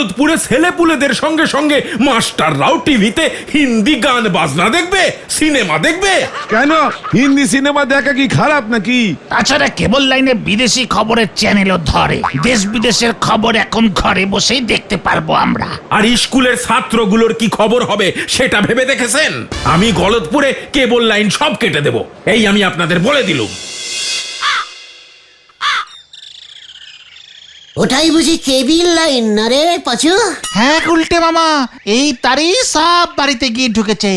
গলতপুরে ছেলেপুলেদের সঙ্গে সঙ্গে মাস্টাররাও টিভিতে হিন্দি গান বাজনা দেখবে, সিনেমা দেখবে। কেন হিন্দি সিনেমা দেখা কি খারাপ নাকি? তাছাড়া কেবল লাইনে বিদেশি খবরের চ্যানেলও ধরে, দেশ বিদেশের খবর এখন ঘরে বসেই দেখতে পারবো আমরা। আর স্কুলের ছাত্রগুলোর কি খবর হবে সেটা ভেবে দেখেছেন? আমি গলতপুরে কেবল লাইন সব কেটে দেব, এই আমি আপনাদের বলে দিলুম। ওটাই বুঝি কেবিল লাইন না রে পাচু? হ্যাঁ গুলটে মামা, এই তারই সব বাড়িতে গিয়ে ঢুকেছে।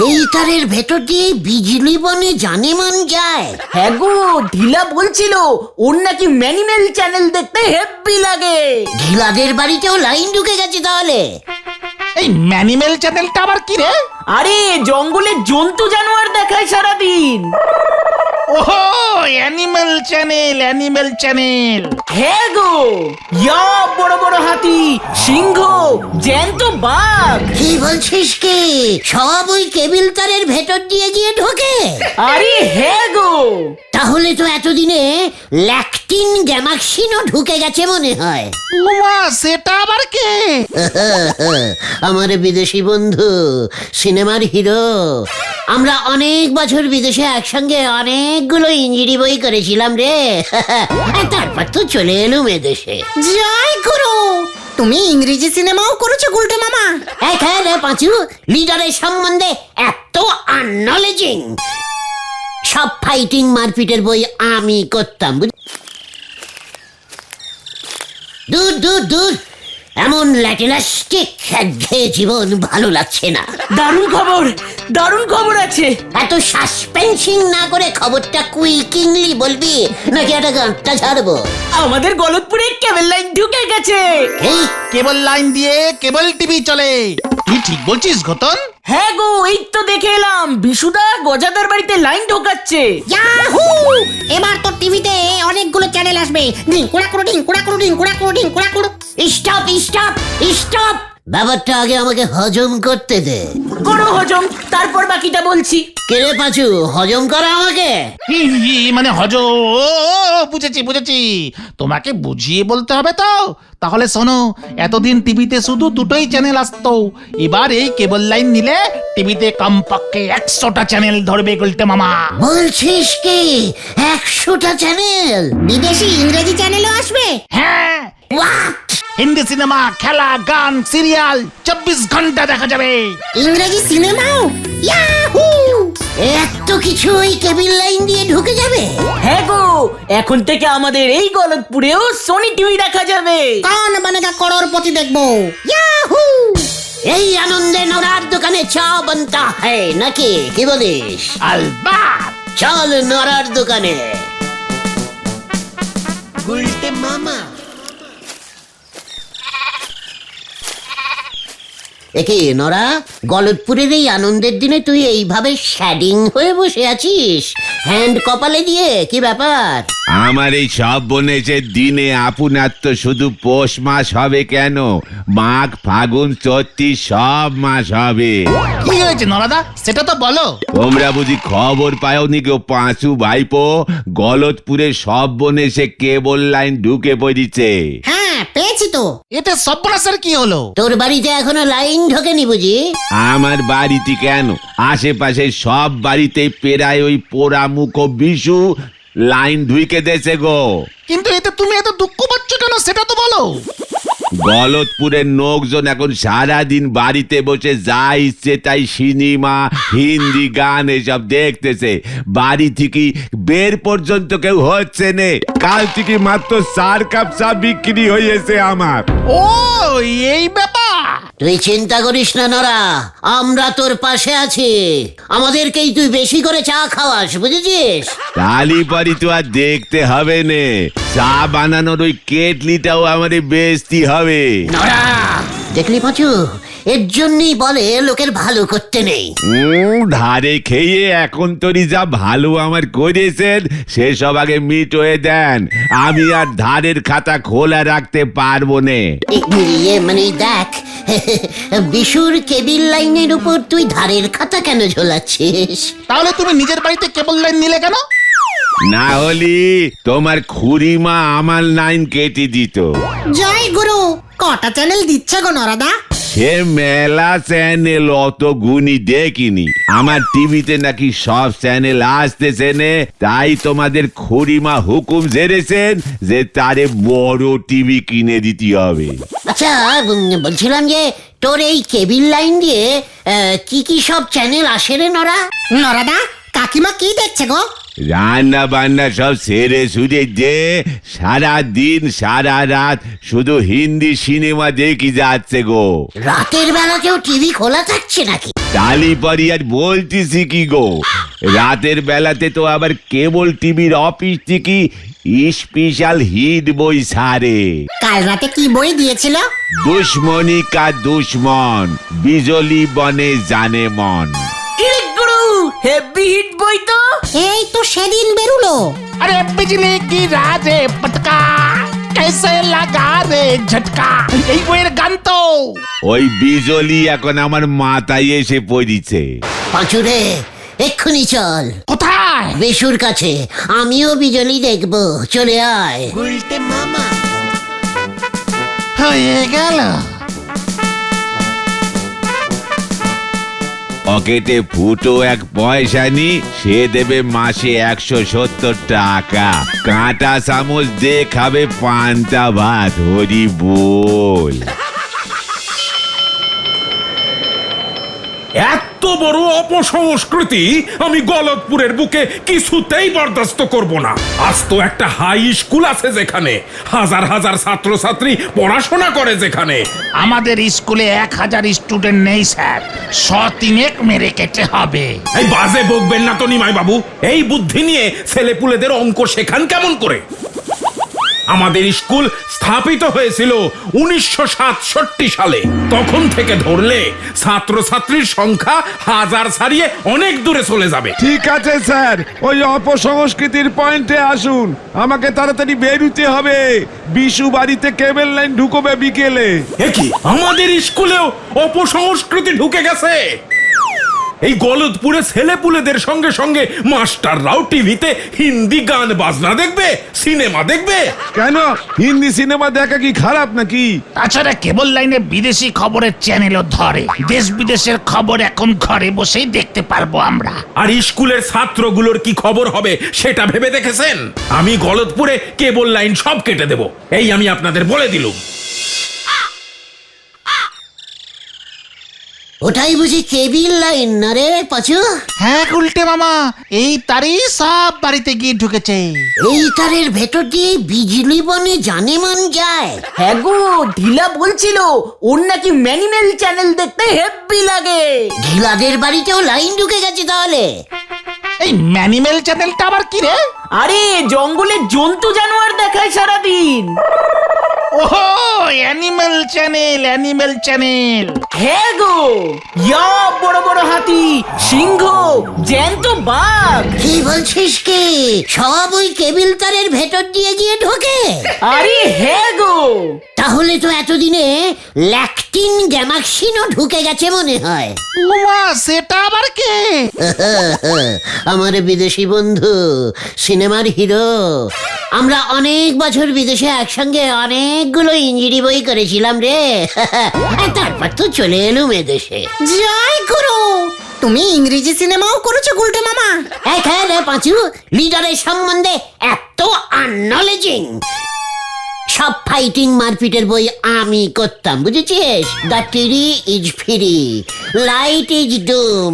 এই তারের ভেতর দিয়ে বিজলি বনে জানেমান যায়। হ্যাঁ গো, ঢিলা বলছিল ওর নাকি ম্যানিমেল চ্যানেল দেখতে হেব্বি লাগে। ঢিলাদের বাড়িতেও লাইন ঢুকে গেছে তাহলে? এই ম্যানিমেল চ্যানেলটা আবার কি রে? আরে জঙ্গলে জন্তু জানোয়ার দেখায় সারাদিন। ওহো, অ্যানিমেল চ্যানেল, অ্যানিমেল চ্যানেল। হ্যাঁ গো, ইয়া বড় বড় হাতি, সিংহ, জ্যান্ত বাঘ। কি বলছিস কি? সব ওই কেবিল তারের ভেতর দিয়ে গিয়ে ঢোকে? আরে হ্যাঁ গো। তাহলে তো এতদিনে ল্যাকটিন গ্যামাক্সিনও ঢুকে গেছে মনে হয়। উমা, সেটা আবার কে? আমার বিদেশি বন্ধু, সিনেমার হিরো। আমরা অনেক বছর বিদেশে একসঙ্গে অনেকগুলো ইঞ্জিনি বই করেছিলাম রে। তারপর তো চলে এলুম এদেশে। জয় গুরু, তুমি ইংরেজি সিনেমাও করেছো গুলটে মামা? হ্যাঁ রে পাঁচু, লিডারের সম্বন্ধে এত আননলেজিং। সব ফাইটিং মারপিটের বই আমি করতাম। দূর দূর দূর, এমন ল্যাটিলাস্টিক একঘেয়ে জীবন ভালো লাগছে না। দারুণ খবর, দারুণ খবর আছে। এত সাসপেন্সিং না করে খবরটা কুইকিংলি বলবি, নাকি একটা গানটা ছাড়বো? আমাদের গলতপুরে কেবল লাইন ঢুকে গেছে। এই কেবল লাইন দিয়ে কেবল টিভি চলে। তুই ঠিক বলছিস ঘতন? হ্যাঁ গো, এই তো দেখে এলাম বিশুদা গজাদার বাড়িতে লাইন ঢোকাচ্ছে। ইয়াহু! এবার তো টিভিতে অনেকগুলো চ্যানেল আসবে। ডিং কুড়া কুড়ো, ডিং কুড়া কুড়ো, ডিং কুড়া কুড়ো, ডিং কুড়া কুড়ো। স্টপ স্টপ স্টপ, ব্যাপারটা আগে আমাকে হজম করতে দে। করো হজম, তারপর বাকিটা বলছি। কেরে পাচু, হজম করা আমাকে? মানে বুঝেছি বুঝেছি, তোমাকে বুঝিয়ে বলতে হবে তো। তাহলে শোনো, এতদিন টিভিতে শুধু দুটোই চ্যানেল আসতো, এবার এই কেবল লাইন নিলে টিভিতে কমপক্ষে 100টা চ্যানেল ধরবে গুলটে মামা। বলছিস কি 100টা চ্যানেল? বিদেশি ইংরেজি চ্যানেলও আসবে? হ্যাঁ, হোয়াট? হিন্দি সিনেমা, খেলা, গান, সিরিয়াল 24 ঘন্টা দেখা যাবে। ইংরেজি সিনেমাও? ইয়াহু! এত কিছু ওই কেবিল লাইন দিয়ে ঢুকে যাবে? হ্যাঁ গো, এখন থেকে আমাদের এই গলতপুরেও সোনি টিভি দেখা যাবে। কौन बनेगा करोड़पति দেখবো। ইয়াহু! এই আনন্দে নড়ার দোকানে চা বানতা হ্যায় নাকি, কি বলিস? আলবাত। চল নড়ার দোকানে। গুলটে মামা। একে নরা, গলতপুরের এই আনন্দের দিনে তুই এইভাবে শ্যাডিং হয়ে বসে আছিস, হ্যান্ড কপালে দিয়ে, কি ব্যাপার? আমার এই সব বনেছে দিনে আপনার তো শুধু পৌষ মাস হবে কেন, মাঘ ফাগুন চৈত্র সব মাস হবে। কি হয়েছে নরাদা, সেটা তো বলো। তোমরা বুঝি খবর পাওনি গো পাঁচু ভাইপো, গলতপুরে সব বনেছে কেবল লাইন ঢুকে পড়িছে। হ্যাঁ, পেয়েছি তো। এতে সর্বনাশের কি হলো? তোর বাড়িতে এখনো লাইন ঢোকেনি বুঝি? আমার বাড়িতে কেন, আশেপাশে সব বাড়িতে প্রায় ওই পোড়া মুখ বিশু লাইন ঢুকে দেছে গো। কিন্তু এতে তুমি এত দুঃখ পাচ্ছ কেন, সেটা তো বলো। গলতপুরের লোকজন এখন সারাদিন বাড়িতে বসে যা ইচ্ছে তাই সিনেমা, হিন্দি গান এসব দেখতেছে, বাড়ি থেকে বের পর্যন্ত কেউ হচ্ছে নে। কাল থেকে মাত্র 4 কাপ চা বিক্রি হয়েছে আমার। ও, এই ব্যাপার। তুই চিন্তা করিস না নরা, আমরা তোর পাশে আছি। আমাদেরকেই তুই বেশি করে চা খাওয়াস, বুঝেছিস? তালি পরি তো আর দেখতে হবে নে, চা বানানোর ওই কেটলিটাও আমাদের বেচতে হবে। নরা, দেখলি পাঁচু, এর জন্যই বলে লোকের ভালো করতে নেই। ধারে খেয়ে এখন তোরই যা ভালো আমার করেছেন সেসব আগে মিট হয়ে দেন, আমি আর ধারের খাতা খোলা রাখতে পারবো নে। মানে দেখ, বিশুর কেবিল লাইনের উপর তুই ধারের খাতা কেন ঝোলাচ্ছিস? তাহলে তুমি নিজের বাড়িতে কেবল লাইন নিলে কেন? না হলি তোমার খুড়িমা আমার লাইন কেটে দিত। জয় গুরু, কটা চ্যানেল দিচ্ছে গো নরাদা? সে মেলা চ্যানেল অত গুণী দেখিনি। আমার টিভিতে নাকি সব চ্যানেল আসতেছে নে, তাই তোমাদের খুড়িমা হুকুম ঝেড়েছেন যে তারে বড় টিভি কিনে দিতে হবে। আচ্ছা, বলছিলাম যে তোর এই কেবিল লাইন দিয়ে কি কি সব চ্যানেল আসে রে নরা? নরাদা, কাকিমা কি দেখছে গো? রান্না বান্না সব সেরে সুরে দে, সারা দিন সারা রাত শুধু হিন্দি সিনেমা দেখি যাচ্ছে গো। রাতের বেলাতেও টিভি খোলা থাকছে নাকি? তালিপরি আর বলতেছি কি গো, রাতের বেলাতে তো আবার কেবল টিভির অফিস থেকে স্পেশাল হিট বই ছাড়ে। কাল রাতে কি বই দিয়েছিল? দুশ্মনী কা দুশ্মন, বিজলি বনে জানে মন। ইরে গুরু, হেভি হিট বই তো। এই তো সেদিন বেরুলো। আরে বিজলি কি রাজে পটকা, कैसे লাগা রে ঝটকা, এই বইয়ের গান তো। ওই বিজলি এখন আমার মাথায় এসে পড়িছে। পাঁচুরে, এক্ষুনি চল কোথায়? বেশুর কাছে, আমিও বিজলি দেখবো, চলে আয়। হয়ে গেল। পকেটে ফুটো এক পয়সা নি, সে দেবে মাসে 170 টাকা। কাঁটা চামচ দিয়ে খাবে পান্তা ভাত, হরি বল। এত বড় অপসংস্কৃতি আমি গলতপুরের বুকে কিছুতেই বরদাস্ত করব না। আজ তো একটা হাই স্কুল আছে যেখানে হাজার হাজার ছাত্রছাত্রী পড়াশোনা করে, যেখানে আমাদের স্কুলে 1000 স্টুডেন্ট নেই স্যার, 100 মেরে কেটে হবে। এই বাজে বকবেন না তো নিমাই বাবু। এই বুদ্ধি নিয়ে ছেলেপুলেদের অঙ্ক শেখান কেমন করে? আমাদের স্কুল স্থাপিত হয়েছিল 1967 সালে। তখন থেকে ধরলে ছাত্রছাত্রীর সংখ্যা হাজার ছাড়িয়ে অনেক দূরে চলে যাবে। ঠিক আছে স্যার, ওই অপসংস্কৃতির পয়েন্টে আসুন। আমাকে তাড়াতাড়ি বেরুতে হবে, বিশু বাড়িতে কেবল লাইন ঢুকবে বিকেলে। এ কি, আমাদের স্কুলেও অপসংস্কৃতি ঢুকে গেছে? এই গলতপুরে ছেলেপুলেদের সঙ্গে সঙ্গে মাস্টাররাও টিভিতে হিন্দি গান বাজনা দেখবে, সিনেমা দেখবে। কেন, হিন্দি সিনেমা দেখা কি খারাপ নাকি? তাছাড়া কেবল লাইনে বিদেশি খবরের চ্যানেলও ধরে, দেশ বিদেশের খবর এখন ঘরে বসেই দেখতে পারবো আমরা। আর স্কুলের ছাত্রগুলোর কি খবর হবে সেটা ভেবে দেখেছেন? আমি গলতপুরে কেবল লাইন সব কেটে দেব, এই আমি আপনাদের বলে দিলুম। ওটাই বুঝি কেবিল লাইন না রে পাঁচু? হ্যাঁ উল্টে মামা, এই তারই সব বাড়িতে গিয়ে ঢুকেছে। এই তারের ভেতর দিয়ে বিজলি বনে জানে মান যায়। হ্যাঁ গো, ঢিলা বলছিল ওর নাকি ম্যানিমেল চ্যানেল দেখতে হেব্বি লাগে। ঢিলাদের বাড়িতেও লাইন ঢুকে গেছে তাহলে? এই ম্যানিমেল চ্যানেলটা আবার কি রে? আরে জঙ্গলে জন্তু জানোয়ার দেখায় সারাদিন। ওহো, অ্যানিমেল চ্যানেল, অ্যানিমেল চ্যানেল। হ্যাঁ গো, ইয়া বড় বড় হাতি, সিংহ, জ্যান্ত বাঘ। কি বলছিস কি? সব ওই কেবিল তারের ভেতর দিয়ে গিয়ে ঢোকে? আরে হ্যাঁ গো। তাহলে তো এতদিনে ল্যাকটিন গ্যামাক্সিনও ঢুকে গেছে মনে হয়। উমা, সেটা আবার কে? আমার বিদেশি বন্ধু, সিনেমার হিরো। আমরা অনেক বছর বিদেশে একসঙ্গে অনেকগুলো ইঞ্জিনি বই করেছিলাম রে। তারপর তো চলে এলুম এদেশে। জয় গুরু, তুমি ইংরেজি সিনেমাও করেছো গুলটে মামা? হ্যাঁ রে পাঁচু, লিডারের সম্বন্ধে এত আননলেজিং। সব ফাইটিং মারপিটের বই আমি করতাম, বুঝেছিস? The tree is free, light is doom,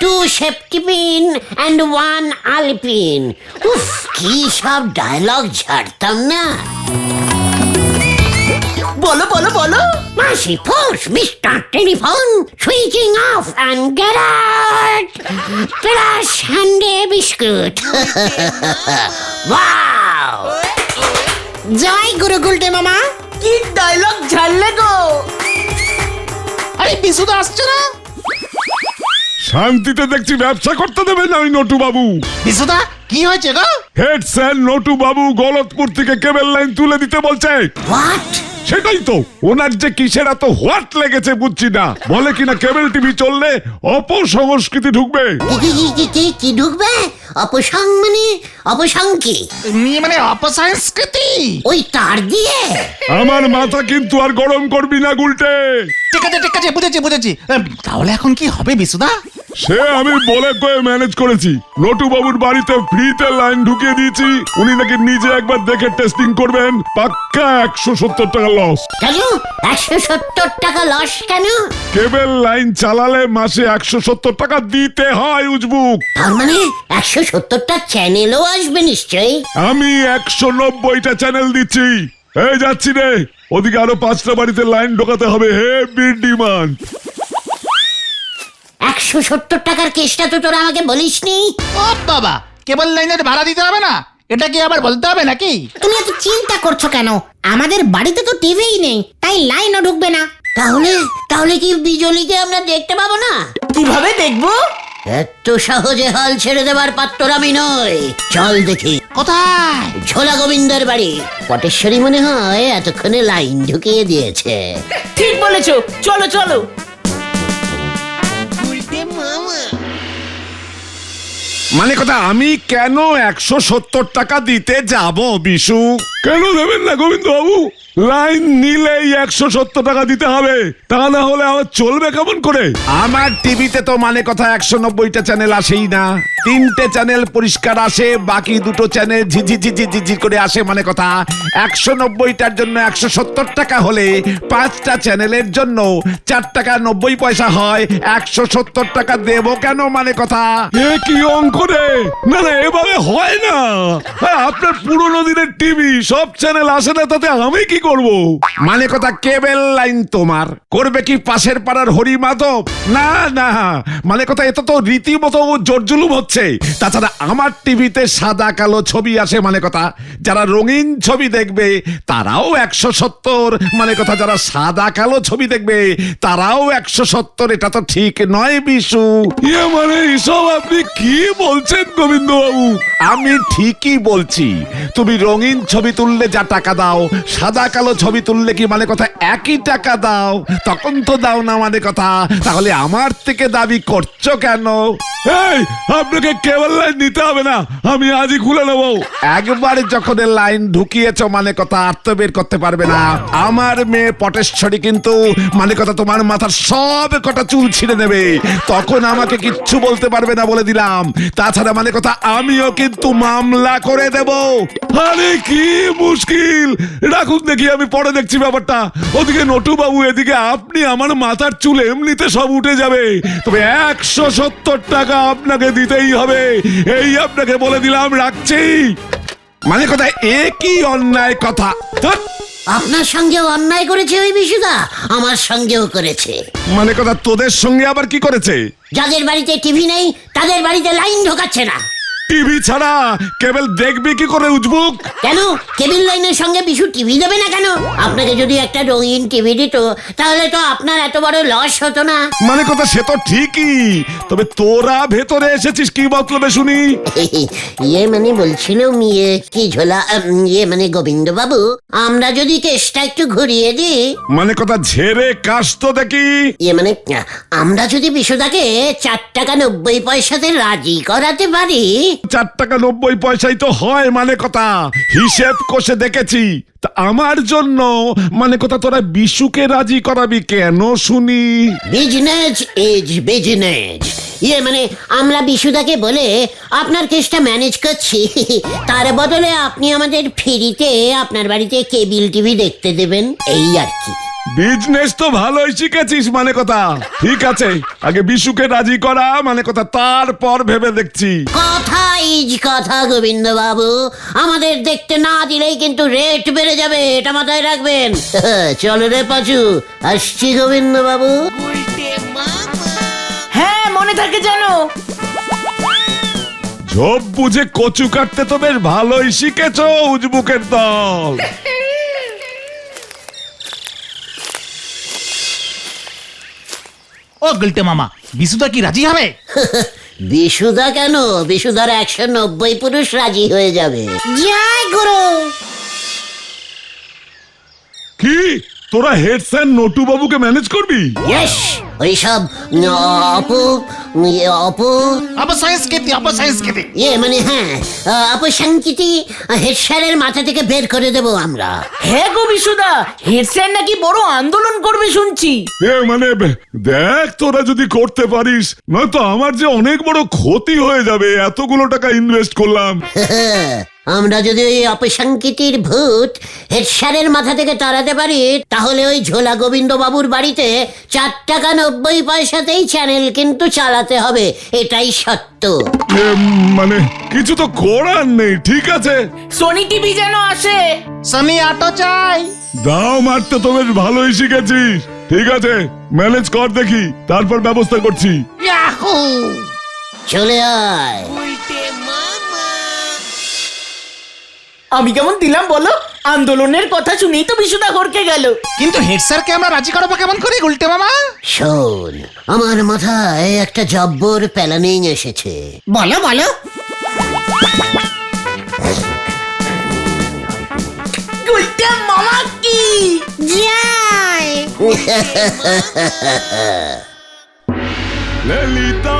2 safety pin and 1 আলপিন। উফ, কি সব ডায়লগ ঝাড়তাম না। বলো বলো বলো। মাসি force, mister telephone, switching off and get out, plus হ্যান্ডে বিস্কুট। ওয়াও! জয় গুরু গুলটে মামা। কি ডায়লগ ঝাড়লে গো। আরে বিশুদা আসছে না? শান্তিতে দেখছি ব্যবসা করতে দেবে না ওই নটু বাবু। বিশুদা, কি হয়েছে গো? হেড স্যার নটু বাবু গলতপুর থেকে কেবল লাইন তুলে দিতে বলছে। হোয়াট? সেটাই তো, ওনার যে কিসের এত হোয়াট লেগেছে বুঝছি না। বলে কিনা কেবল টিভি চললে অপসংস্কৃতি ঢুকবে। কি ঢুকবে? অপসং মানে অপসং কি? মানে অপসংস্কৃতি। ওই তার দিয়ে? আমার মাথা কিন্তু আর গরম করবি না গুলটে। ঠিক আছে বুঝেছি। তাহলে এখন কি হবে বিশুদা? সে আমি বলে কয়ে ম্যানেজ করেছি। নটু বাবুর বাড়িতে ফ্রিতে লাইন ঢুকিয়ে দিয়েছি। উনি নাকি নিজে একবার দেখে টেস্টিং করবেন। পাক্কা 170 টাকা লস। কেন 170 টাকা লস কেন? কেবল লাইন চালালে মাসে 170 টাকা দিতে হয় উজবুক। তার মানে 170টা চ্যানেলও আসবে নিশ্চয়ই। আমি 190টা চ্যানেল দিচ্ছি। এই যাচ্ছি রে, ওদিকে আরো 5টা বাড়িতে লাইন ঢোকাতে হবে। Heavy demand. 170 টাকার কেসটা তো তোরা আমাকে বলিসনি। ও বাবা, কেবল লাইনের ভাড়া দিতে হবে না? এটা কি আবার বলতে হবে নাকি? তুমি এত চিন্তা করছো কেন? আমাদের বাড়িতে তো টিভিই নেই, তাই লাইনও ঢুকবে না। তাহলে কি বিজলিকে আমরা দেখতে পাবো না? কিভাবে দেখবো? এত সহজে হাল ছেড়ে দেবার পাত্র আমি নই। চল দেখি কোথায়? ঝোলা গোবিন্দের বাড়ি। পটেশ্বরী মনে হয় এতক্ষণে লাইন ঢুকিয়ে দিয়েছে। ঠিক বলেছো, চলো চলো। মানে কথা, আমি কেন 170 টাকা দিতে যাব বিশু? কেন দেবেন না গোবিন্দ বাবু? লাইন নিলেই 170 টাকা দিতে হবে, তা না হলে আবার চলবে কেমন করে? আমার টিভিতে তো মানে কথা 190টা চ্যানেল আসেই না। 3টে চ্যানেল পরিষ্কার আসে, বাকি 2টো চ্যানেল ঝিঝি করে আসে। মানে কথা 190টার জন্য 170 টাকা হলে 5টা চ্যানেলের জন্য 4 টাকা 90 পয়সা হয়। 170 টাকা দেবো কেন? মানে কথা এ কি অঙ্ক রে? না এভাবে হয় না। আর আপনার পুরোনো দিনের টিভি, সব চ্যানেল আসে না, তাতে আমি কি করব? মানে কথা কেবল লাইন তোমার করবে কি পাশের পাড়ার হরি মাধব? না মানে কথা এটা তো রীতিমতো জোরজুলুম হচ্ছে। তাছাড়া আমার টিভিতে সাদা কালো ছবি আসে। মানে কথা যারা রঙিন ছবি দেখবে তারাও 170। মানে কথা যারা সাদা কালো ছবি দেখবে তারাও 170। এটা তো ঠিক নয় বিশু। ইয়ে মানে এসব আপনি কি বলছেন গোবিন্দ বাবু? আমি ঠিকই বলছি। তুমি রঙিন ছবি তুললে যা টাকা দাও, সাদা কালো ছবি তুললে কি মানে কথা একই টাকা দাও? তখন তো দাও না। মানে কথা তাহলে আমার থেকে দাবি করছো কেন? এই, আপনাকে কেবল লাইন নিতে হবে না, আমি আজই খুলে নেবো। একবার যখন লাইন ঢুকিয়েছ মানে কথা আর তো বের করতে পারবে না। আমার মেয়ে পটেশ্বরী কিন্তু মানে কথা তোমার মাথার সব কটা চুল ছিঁড়ে নেবে। তখন আমাকে কিচ্ছু বলতে পারবে না বলে দিলাম। তাছাড়া মানে কথা আমিও কিন্তু মামলা করে দেব। আরে কি মুশকিল! রাখুন দেখি, আমি পরে দেখছি ব্যাপারটা। ওদিকে নটু বাবু, এদিকে আপনি। আমার মাথার চুল এমনিতে সব উঠে যাবে, তবে 170 টাকা আপনাকে দিতেই হবে। এই আপনাকে বলে দিলাম, রাখছি। মানে কথা এ কি অন্যায় কথা? ধ্যাৎ। আপনার সঙ্গেও অন্যায় করেছে ওই বিশুদা, আমার সঙ্গেও করেছে। মানে কথা তোদের সঙ্গে আবার কি করেছে? যাদের বাড়িতে টিভি নেই তাদের বাড়িতে লাইন ঢোকাচ্ছে না। টিভি ছাড়া কেবল দেখবি কি করে উজবুক? কেন কেবিল লাইনের সঙ্গে বিশু টিভি দেবে না কেন? আপনাকে যদি একটা রঙিন টিভি দিত তাহলে তো আপনার এত বড় লস হতো না। মানে কথা সে তো ঠিকই, তবে তোরা ভেতরে এসেছিস কি মতলবে শুনি? ইয়ে মানে বলছিলাম, ইয়ে কি ঝোলা, ইয়ে মানে গোবিন্দ বাবু, আমরা যদি কেসটা একটু ঘুরিয়ে দিই। মানে কথা ঝেড়ে কাশ তো দেখি। ইয়ে মানে আমরা যদি বিশুদাকে 4 টাকা 90 পয়সাতে রাজি করাতে পারি। 4 টাকা 90 পয়সাই তো হয়। মানে কথা হিসেব কষে দেখেছি। তা আমার জন্য মানে কথা তোরা বিশুকে রাজি করাবি কেন শুনি? Business is business. ইয়ে মানে আমরা বিশুদাকে বলে আপনার কেসটা ম্যানেজ করছি, তার বদলে আপনি আমাদের ফ্রিতে আপনার বাড়িতে কেবিল টিভি দেখতে দেবেন, এই আর কি। বিজনেস তো ভালোই শিখেছিস। মানে কথা ঠিক আছে, আগে বিশুকে রাজি করা। মানে কথা তারপর ভেবে দেখছি। কথা ইজ কথা গোবিন্দ বাবু, আমাদের দেখতে না দিলেই কিন্তু রেট বেড়ে যাবে, এটা মাথায় রাখবেন। চলো রে পাচু, আসছি গোবিন্দ বাবু। হ্যাঁ, মনে থাকে জানো। ঝোপ বুঝে কচু কাটতে তো বেশ ভালোই শিখেছো উজবুকের দল। ও গুলটে মামা, বিশুদা কি রাজি হবে? বিশুদা কেন, বিশুদার 190 পুরুষ রাজি হয়ে যাবে। জয় গুরু। কি তোরা হেড স্যার নটু বাবুকে ম্যানেজ করবি? ইয়েস, ওইসব অপু অপসংস্কৃতি মানে হ্যাঁ, অপসংস্কৃতি হেড স্যারের মাথা থেকে বের করে দেবো আমরা। হ্যাঁ গো বিশুদা, হেড স্যার নাকি বড় আন্দোলন করবে শুনছি। মানে দেখ তোরা যদি করতে পারিস, নয়তো আমার যে অনেক বড় ক্ষতি হয়ে যাবে, এতগুলো টাকা ইনভেস্ট করলাম। আমরা যদি ওই অপসংস্কৃতির ভূত হেড স্যারের মাথা থেকে তাড়াতে পারি, তাহলে ওই ঝোলা গোবিন্দ বাবুর বাড়িতে 4 টাকা 90 পয়সাতেই চ্যানেল কিন্তু চালাতে হবে, এটাই সত্য। মানে কিছু তো করার নেই, ঠিক আছে? সোনি টিভি যেন আসে। সনি অটো চাই। দাও মারতে তো বেশ ভালোই শিখেছিস। ঠিক আছে, ম্যানেজ কর দেখি, তারপর ব্যবস্থা করছি। ইয়াহু! চলে আয়। আমি কেমন দিলাম বলো? আন্দোলনের কথা শুনেই তো বিশুদা হরকে গেল। কিন্তু হেড স্যারকে আমরা রাজি করাবো কেমন করে গুলটে মামা? শোন, আমার মাথায় একটা জব্বর প্ল্যানিং এসেছে। বলো বলো। গুলটে মামা কি যাই। ललिता,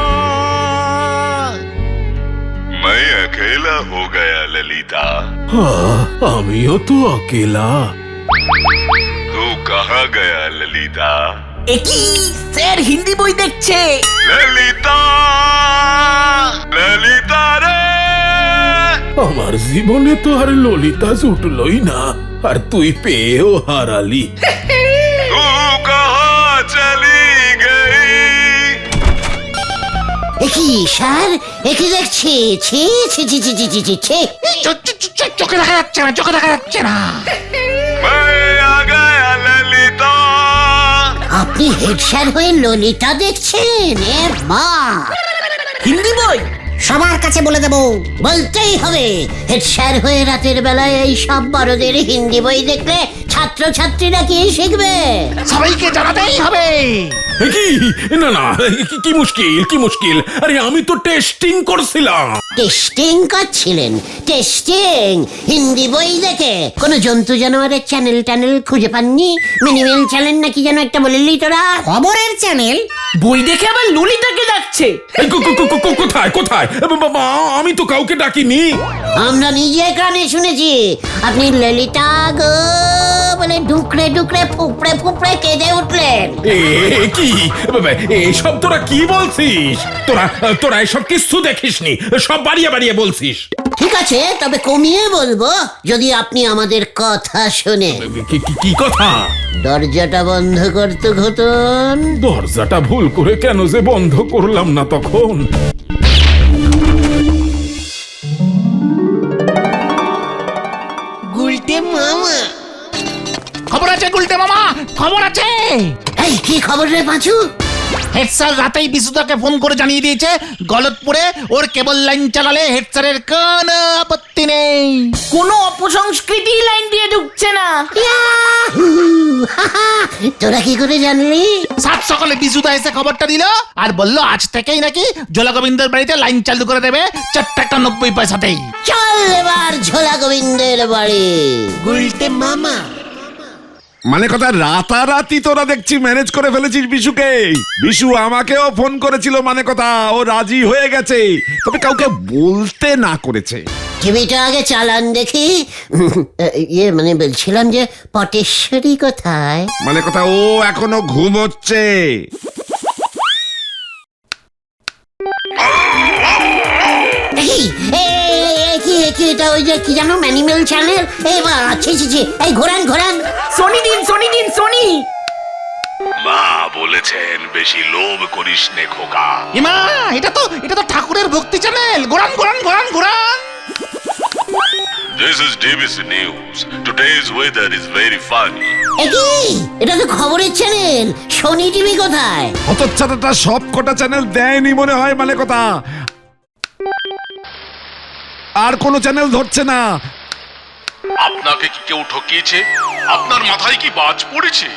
मैं अकेला हो गया ललिता। আমিও তো অকেলা। तू कहाँ गया ललिता? একই স্যার হিন্দি বই দেখছে। ललिता, ललिता रे। আমার জীবনে তো আর ললিতা জুটলই না, আর তুই পেয়েও হারালি। तू कहाँ चली गई? একই স্যার, একই দেখছি। ছি ছি ছি ছি ছি ছি ছি ছি। চোখে দেখা যাচ্ছে না, চোখে দেখা যাচ্ছে না। मैं आ गया ललिता। আপনি হেড স্যার হয়ে ললিতা দেখছেন? এ মা, হিন্দি বই সবার কাছে বলে দেবো। বলতেই হবে। হেড স্যার হয়ে রাতের বেলায় এই সব বড়দের হিন্দি বই দেখলে ছাত্রছাত্রীরা কি শিখবে? সবাইকে জানাতেই হবে। কি না না, কি মুশকিল, কি মুশকিল? আরে আমি তো টেস্টিং করছিলাম। টেস্টিং করছিলেন? টেস্টিং হিন্দি বই দেখে কোনো জন্তু জানোয়ারের চ্যানেল ট্যানেল খুঁজে পাননি? মিনিমেল চ্যানেল নাকি যেন একটা বললি তোরা? খবরের চ্যানেল। বই দেখে আবার ললিতাকে ডাকছে। এই কোথায় কোথায়? বাবা, আমি তো কাউকে ডাকিনি। আমরা নিজে কানে শুনেছি আপনি ললিতা গো বলে ডুকরে ডুকরে ফুপড়ে ফুপড়ে কেঁদে উঠলেন। কি এসব তোরা কি বলছিস? তোরা এসব কিছু দেখিসনি, সব বাড়িয়ে বাড়িয়ে বলছিস। ঠিক আছে, তবে কমিয়ে বলবো যদি আপনি আমাদের কথা শোনেন। কি কথা? দরজাটা বন্ধ করতো ঘটন। দরজাটা ভুল করে কেন যে বন্ধ করলাম না তখন। গুলটে মামা খবর আছে গুলটে মামা, খবর আছে। এই কি খবর রে পাঁচু? হেড স্যার রাতেই বিশুদাকে ফোন করে জানিয়ে দিয়েছে গলতপুরে ওর কেবল লাইন চালালে হেড স্যারের কোনো আপত্তি নেই। কোনো অপসংস্কৃতি লাইন দিয়ে ঢুকছে না। ইয়াহু! হাহা! তোরা কি করে জানলি? সাত সকালে বিশুদা এসে খবরটা দিল আর বলল আজ থেকেই নাকি জোলা গোবিন্দের বাড়িতে লাইন চালু করে দেবে 4 টাকা 90 পয়সাতেই। চল এবার ঝোলা গোবিন্দের বাড়ি। গুলটে মামা মানে কথা রাতারাতি তোরা দেখছি ম্যানেজ করে ফেলেছিস বিশুকে। বিশু আমাকেও ফোন করেছিল, মানে কথা ও রাজি হয়ে গেছে, তবে কাউকে বলতে না করেছে। টিভিটা আগে চালান দেখি। মানে বলছিলাম যে পটেশ্বরী কোথায়? মানে কথা ও এখনো ঘুমোচ্ছে। এই, কি এটা ওই যে কি জানো ম্যানিমেল চ্যানেল? এই বা ছি ছি ছি, এই ঘোরান ঘোরান। সোনি দিন সোনি দিন সোনি। মা বলেছেন বেশি লোভ করিস নে খোকা। ইমা, এটা তো ঠাকুরের ভক্তি চ্যানেল। ঘোরান ঘোরান ঘোরান ঘোরান। This is DBC News. Today's weather is very funny. একই, এটা তো খবরের চ্যানেল। সোনি টিভি কোথায়? হতচ্ছাড়াটা সব কটা চ্যানেল দেয়নি মনে হয়, মানে কথা আর কোনো চ্যানেল ধরছে না। আপনাকে কি কেউ ঠকিয়েছে? আপনার মাথায় কি বাজ পড়েছে?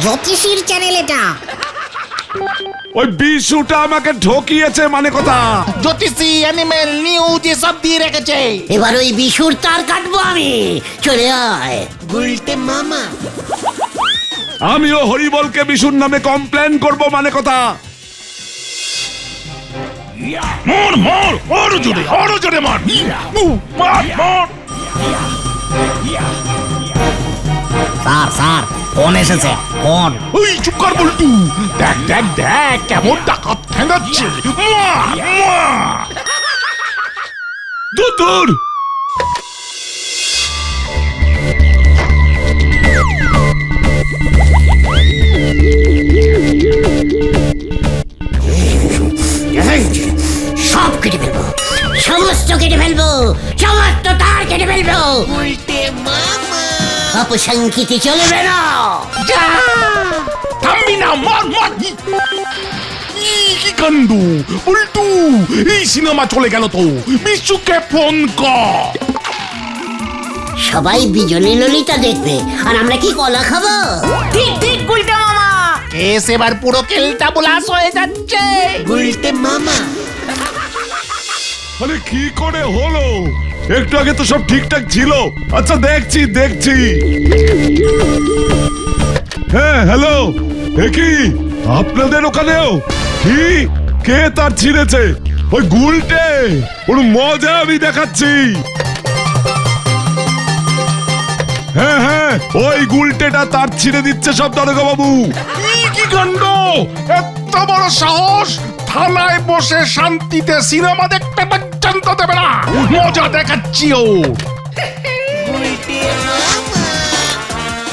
জ্যোতিষীর চ্যানেল এটা। ওই বিশুটা আমাকে ঠকিয়েছে, মানে কথা। জ্যোতিষী, অ্যানিমেল, নিউজ এসব দিয়ে রেখেছে। এবার ওই বিশুর তার কাটবো আমি। চলে আয়। গুলটে মামা আমিও হরিবলকে বিশুর নামে কমপ্লেন করব মানে কথা। মর মর আরো জোরে মার মার মার। স্যার স্যার ফোন এসেছে ফোন। ওই চুপ কর বল্টু, দেখ দেখ দেখ কেমন ডাকাত ঠেঙ্গাচ্ছে। মার মার। দূর সব কেটে ফেলবো, সমস্ত কেটে ফেলবো, সমস্ত তার কেটে ফেলবো। অপসংখ্যিতি চলবে না। থামবি না, মার মার। কি কাণ্ড বল্টু, এই সিনেমা চলে গেল তো। বিশুকে ফোন কর। সবাই বিজলি ললিতা দেখবে আর আমরা কি কলা খাবো? ঠিক ঠিক গুলটা মামা। কেস এবার পুরো কেলটা বোলাস হয়ে যাচ্ছে। গুলটে মামা আরে কি করে হলো? একটু আগে তো সব ঠিকঠাক ছিল। আচ্ছা দেখছি। হ্যাঁ হ্যালো, কি আপনাদের ওখানেও কি কে তার ছিঁড়েছে? ওই গুলটে, ওর মজা আমি দেখাচ্ছি। হ্যাঁ ওই গুলটেটা তার ছিঁড়ে দিচ্ছে সব দারোগা বাবু। কি কাণ্ড, এত বড় সাহস! থানায় বসে শান্তিতে সিনেমা দেখতে পর্যন্ত দেবে না। মজা দেখাচ্ছি ও।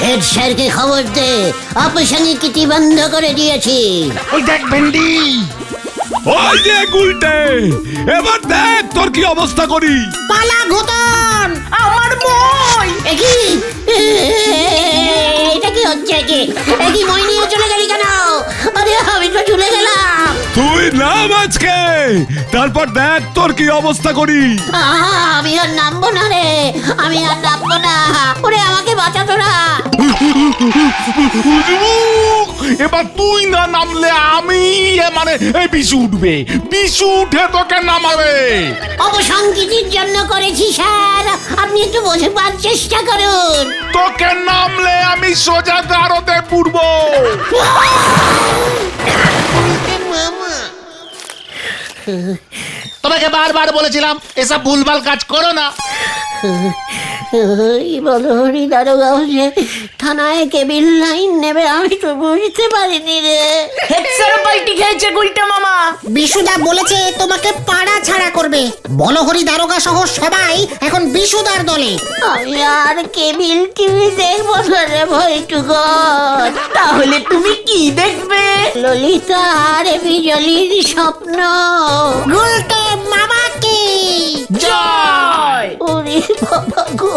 হেড স্যারকে খবর দে, অপসংখ্যিতি বন্ধ করে দিয়েছি। ওই দেখ ভেন্ডি, ওই যে গুলটে, এবার দেখ তোর কি অবস্থা করি। পালা ঘুতন। আমার বই। একই এটা কি হচ্ছে? কি মই নিয়ে চলে গেলি কেন? আরে আমি তো চলে গেলাম। তুই নাম আজকে, তারপর দেখ তোর কি অবস্থা করি। আমি আর নামবো না রে, আমি আর নামবো না। ওরে আমাকে বাঁচাতো না। এবার তুই না নামলে আমি, মানে এই বিশু উঠবে। বিশু উঠে তোকে নামাবে। অপসংখ্যিতির জন্য করেছি স্যার, আপনি একটু বোঝবার চেষ্টা করুন। তোকে নামলে আমি সোজা গারদে পুরবো। তোমাকে বারবার বলেছিলাম এসব ভুলভাল কাজ করো না। বলো হরি দারোগা যে থানায় কেবিল লাইন নেবে, আমি তো বুঝতে পারিনি রে। হেড স্যার পাল্টি খেয়েছে গুলটা মামা। বিশুদা বলেছে তোমাকে পাড়া ছাড়া করবে। বলহরি দারোগা সহ সবাই এখন বিশুদার দলে। আমি আর কেবিল টিভি দেখবো না রে ভয়টুকন। তাহলে তুমি কি দেখবে? ললিতা আর বিজলির স্বপ্ন। গুলটে মামাকে জয়। ওরে বাবা গো।